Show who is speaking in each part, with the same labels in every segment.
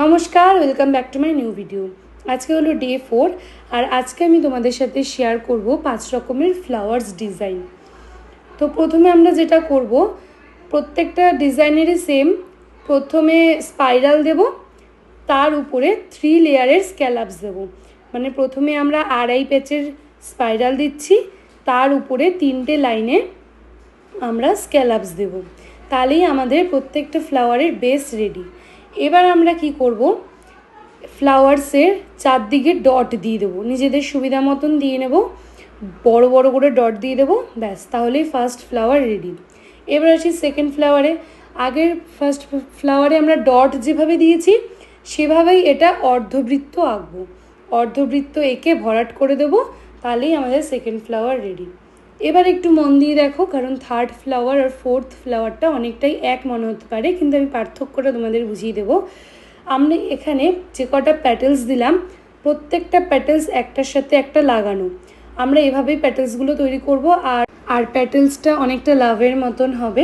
Speaker 1: নমস্কার, welcome back to my new video. আজকে হলো ডে 4 আর আজকে আমি তোমাদের সাথে শেয়ার করব 5 রকমের ফ্লাওয়ার্স ডিজাইন। তো প্রথমে আমরা যেটা করব, প্রত্যেকটা ডিজাইনেরই সেম। প্রথমে স্পাইরাল দেব, তার উপরে 3 লেয়ারের স্ক্যালাপস দেব। মানে প্রথমে আমরা আড়াই প্যাচের স্পাইরাল দিচ্ছি, তার উপরে 3টে লাইনে আমরা স্ক্যালাপস দেব। তাহলেই আমাদের প্রত্যেকটা ফ্লাওয়ারের বেস রেডি। এবার আমরা কি করব, ফ্লাওয়ার্সের চারদিকে ডট দিয়ে দেবো, নিজেদের সুবিধা মতন দিয়ে নেব, বড় বড় করে ডট দিয়ে দেবো, ব্যাস তাহলেই ফার্স্ট ফ্লাওয়ার রেডি। এবার আসি সেকেন্ড ফ্লাওয়ারে। আগের ফার্স্ট ফ্লাওয়ারে আমরা ডট যেভাবে দিয়েছি সেভাবেই এটা অর্ধবৃত্ত আঁকবো, অর্ধবৃত্ত এঁকে ভরাট করে দেবো, তাহলেই আমাদের সেকেন্ড ফ্লাওয়ার রেডি। এবার একটু মন দিয়ে দেখো, কারণ থার্ড ফ্লাওয়ার আর ফোর্থ ফ্লাওয়ারটা অনেকটাই এক মনে হতে পারে, কিন্তু আমি পার্থক্যটা তোমাদের বুঝিয়ে দেবো। আমরা এখানে যে কটা প্যাটেলস দিলাম, প্রত্যেকটা প্যাটেলস একটার সাথে একটা লাগানো। আমরা এভাবেই প্যাটেলসগুলো তৈরি করব। আর প্যাটেলসটা অনেকটা লাভের মতন হবে।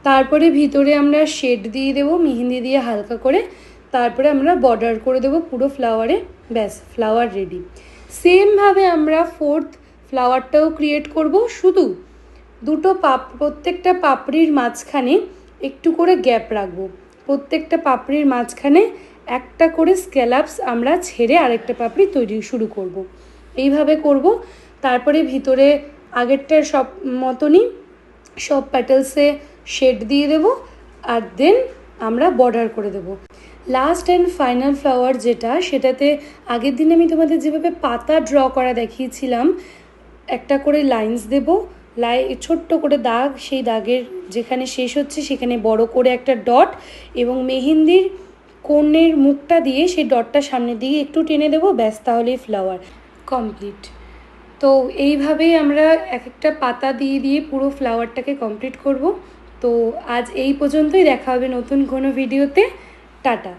Speaker 1: তারপরে ভিতরে আমরা শেড দিয়ে দেবো মেহেন্দি দিয়ে হালকা করে, তারপরে আমরা বর্ডার করে দেবো পুরো ফ্লাওয়ারে, ব্যাস ফ্লাওয়ার রেডি। সেমভাবে আমরা ফোর্থ ফ্লাওয়ারটাও ক্রিয়েট করব, শুধু প্রত্যেকটা পাপড়ির মাঝখানে একটু করে গ্যাপ রাখবো। প্রত্যেকটা পাপড়ির মাঝখানে একটা করে স্ক্যালাপস আমরা ছেড়ে আরেকটা পাপড়ি তৈরি শুরু করব। এইভাবে করব। তারপরে ভিতরে আগেরটার সব মতনই সব প্যাটেলসে শেড দিয়ে দেব, আর দেন আমরা বর্ডার করে দেব। লাস্ট অ্যান্ড ফাইনাল ফ্লাওয়ার যেটা, সেটাতে আগের দিন আমি তোমাদের যেভাবে পাতা ড্র করা দেখিয়েছিলাম, একটা করে লাইন্স দেব, ছোট্ট করে দাগ, সেই দাগের যেখানে শেষ হচ্ছে সেখানে বড় করে একটা ডট, এবং মেহেন্দির কোণের মুখটা দিয়ে সেই ডটটা সামনের দিকে একটু টেনে দেবো, ব্যাস তাহলেই ফ্লাওয়ার কমপ্লিট। তো এইভাবেই আমরা এক একটা পাতা দিয়ে দিয়ে পুরো ফ্লাওয়ারটাকে কমপ্লিট করব। তো আজ এই পর্যন্তই, দেখা হবে নতুন কোনো ভিডিওতে। টাটা।